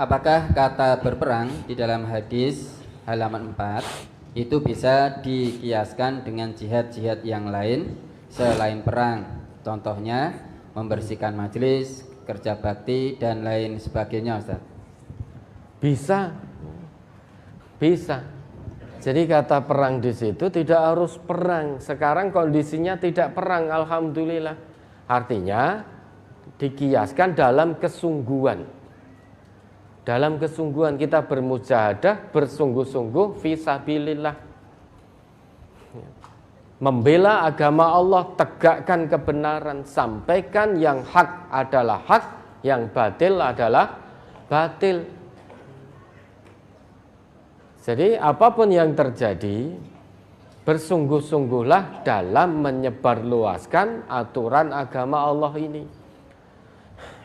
apakah kata berperang di dalam hadis halaman 4 itu bisa dikiaskan dengan jihad-jihad yang lain selain perang? Contohnya membersihkan majelis, kerja bakti dan lain sebagainya, Ustaz. Bisa. Jadi kata perang di situ tidak harus perang. Sekarang kondisinya tidak perang, alhamdulillah. Artinya dikiaskan dalam kesungguhan. Dalam kesungguhan kita bermujahadah, bersungguh-sungguh fisabilillah. Membela agama Allah, tegakkan kebenaran, sampaikan yang hak adalah hak, yang batil adalah batil. Jadi apapun yang terjadi, bersungguh-sungguhlah dalam menyebarluaskan aturan agama Allah ini.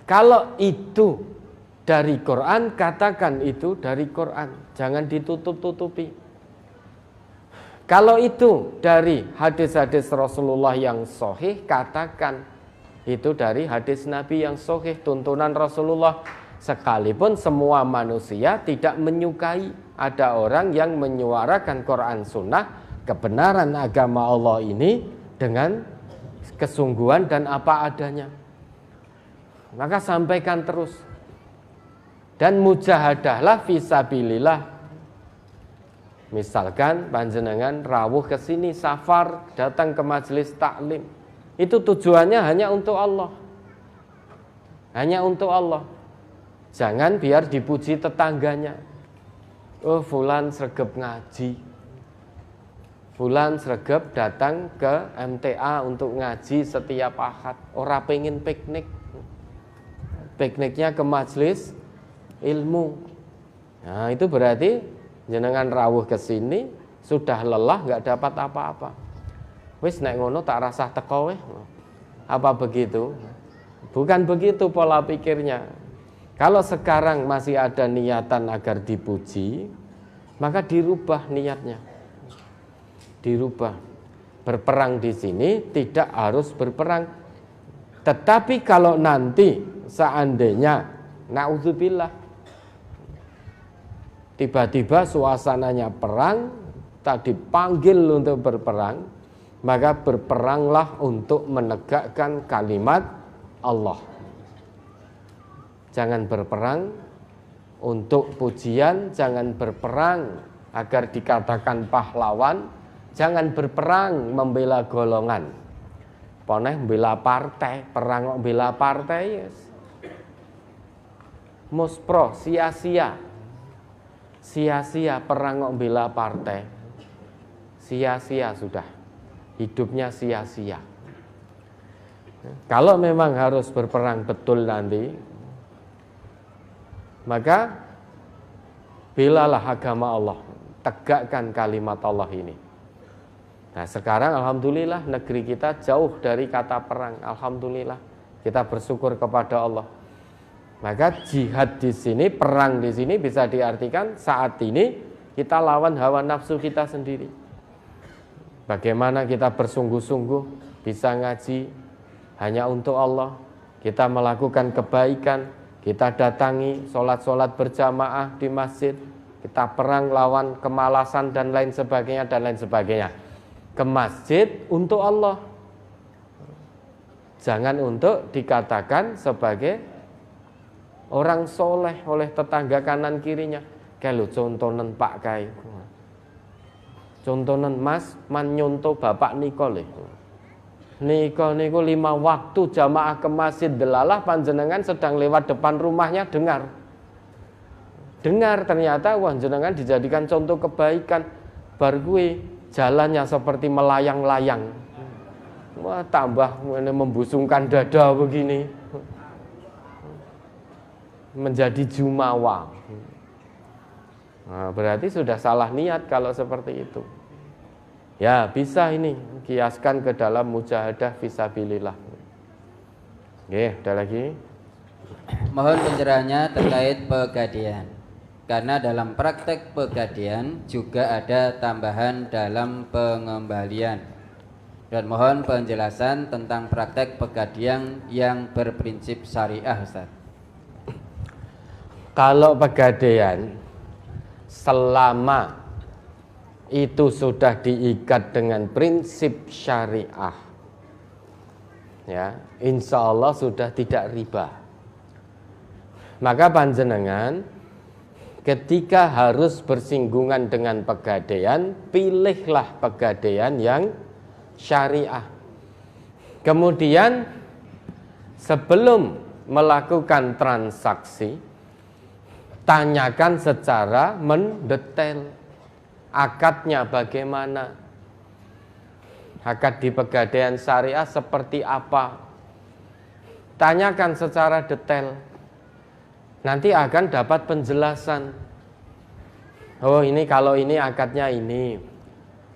Kalau itu dari Quran, katakan itu dari Quran, jangan ditutup-tutupi. Kalau itu dari hadis-hadis Rasulullah yang sahih, katakan itu dari hadis Nabi yang sahih, tuntunan Rasulullah. Sekalipun semua manusia tidak menyukai, ada orang yang menyuarakan Quran Sunnah, kebenaran agama Allah ini dengan kesungguhan dan apa adanya. Maka sampaikan terus. Dan mujahadahlah fisabilillah. Misalkan panjenengan rawuh ke sini, safar, datang ke majelis taklim. Itu tujuannya hanya untuk Allah. Hanya untuk Allah. Jangan biar dipuji tetangganya. Oh, fulan sregep ngaji. Fulan sregep datang ke MTA untuk ngaji setiap Ahad. Ora pengen piknik. Pikniknya ke majelis ilmu. Nah, itu berarti jenengan rawuh ke sini sudah lelah, nggak dapat apa-apa. Wis nek ngono tak rasah teko weh. Apa begitu? Bukan begitu pola pikirnya. Kalau sekarang masih ada niatan agar dipuji, maka dirubah niatnya. Dirubah. Berperang di sini tidak harus berperang. Tetapi kalau nanti seandainya naudzubillah tiba-tiba suasananya perang, tak dipanggil untuk berperang, maka berperanglah untuk menegakkan kalimat Allah. Jangan berperang untuk pujian, jangan berperang agar dikatakan pahlawan, jangan berperang membela golongan. Poneh membela partai, perang membela partai, yes. Muspro, sia-sia. Sia-sia perang membela partai. Sia-sia sudah. Hidupnya sia-sia. Kalau memang harus berperang betul nanti, maka belalah agama Allah, tegakkan kalimat Allah ini. Nah, sekarang alhamdulillah negeri kita jauh dari kata perang. Alhamdulillah, kita bersyukur kepada Allah. Maka jihad di sini, perang di sini bisa diartikan saat ini kita lawan hawa nafsu kita sendiri. Bagaimana kita bersungguh-sungguh bisa ngaji hanya untuk Allah, kita melakukan kebaikan, kita datangi sholat-sholat berjamaah di masjid, kita perang lawan kemalasan dan lain sebagainya dan lain sebagainya. Ke masjid untuk Allah, jangan untuk dikatakan sebagai orang soleh oleh tetangga kanan kirinya. Kalau contonen Pak Kai, contonen Mas man nyonto Bapak Nikole. Niku 5 waktu jamaah ke masjid delalah panjenengan sedang lewat depan rumahnya dengar ternyata wah jenengan dijadikan contoh kebaikan. Bar kuwi jalannya seperti melayang-layang. Wah tambah membusungkan dada begini. Menjadi jumawa. Nah, berarti sudah salah niat kalau seperti itu. Ya bisa ini kiaskan ke dalam mujahadah fisabilillah. Oke, ada lagi. Mohon pencerahannya terkait pegadian. Karena dalam praktek pegadian juga ada tambahan dalam pengembalian. Dan mohon penjelasan tentang praktek pegadian yang berprinsip syariah, Ustaz. Kalau pegadaian selama itu sudah diikat dengan prinsip syariah, ya, insya Allah sudah tidak riba. Maka panjenengan ketika harus bersinggungan dengan pegadaian, pilihlah pegadaian yang syariah. Kemudian sebelum melakukan transaksi, tanyakan secara mendetail akadnya bagaimana, akad di pegadaian syariah seperti apa, tanyakan secara detail. Nanti akan dapat penjelasan. Oh ini kalau ini akadnya ini,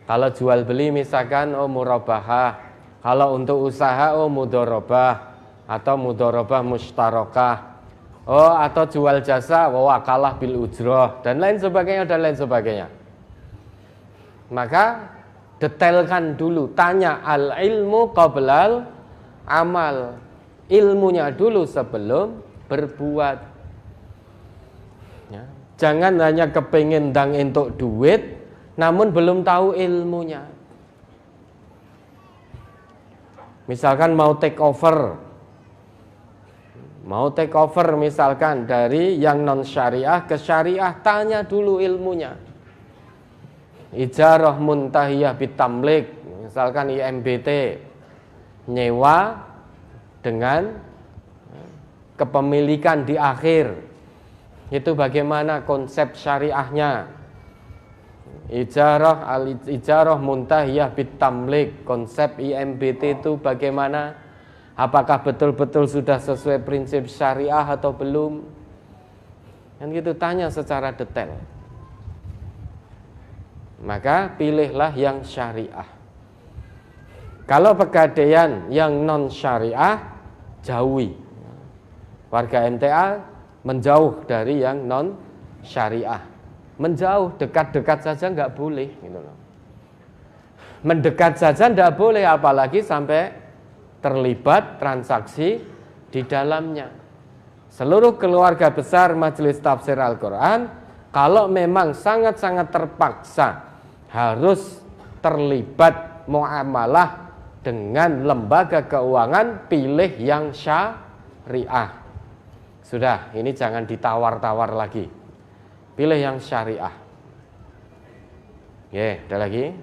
kalau jual beli misalkan oh murabahah, kalau untuk usaha oh mudharabah atau mudharabah mustarakah. Oh atau jual jasa, wakalah bil ujroh dan lain sebagainya dan lain sebagainya. Maka detailkan dulu, tanya al ilmu qablal amal, ilmunya dulu sebelum berbuat. Ya. Jangan hanya kepingin ndang entuk duit, namun belum tahu ilmunya. Misalkan mau take over misalkan dari yang non syariah ke syariah, tanya dulu ilmunya. Ijarah muntahiyah bitamlik, misalkan IMBT, nyewa dengan kepemilikan di akhir, itu bagaimana konsep syariahnya. Ijarah muntahiyah bitamlik, konsep IMBT itu bagaimana? Apakah betul-betul sudah sesuai prinsip syariah atau belum? Kan gitu, tanya secara detail. Maka pilihlah yang syariah. Kalau pegadaian yang non syariah, jauhi. Warga MTA menjauh dari yang non syariah. Menjauh, dekat-dekat saja nggak boleh gitu loh. Mendekat saja nggak boleh, apalagi sampai terlibat transaksi di dalamnya. Seluruh keluarga besar Majelis Tafsir Al-Quran, kalau memang sangat-sangat terpaksa harus terlibat muamalah dengan lembaga keuangan, pilih yang syariah. Sudah, ini jangan ditawar-tawar lagi. Pilih yang syariah. Oke, ada lagi?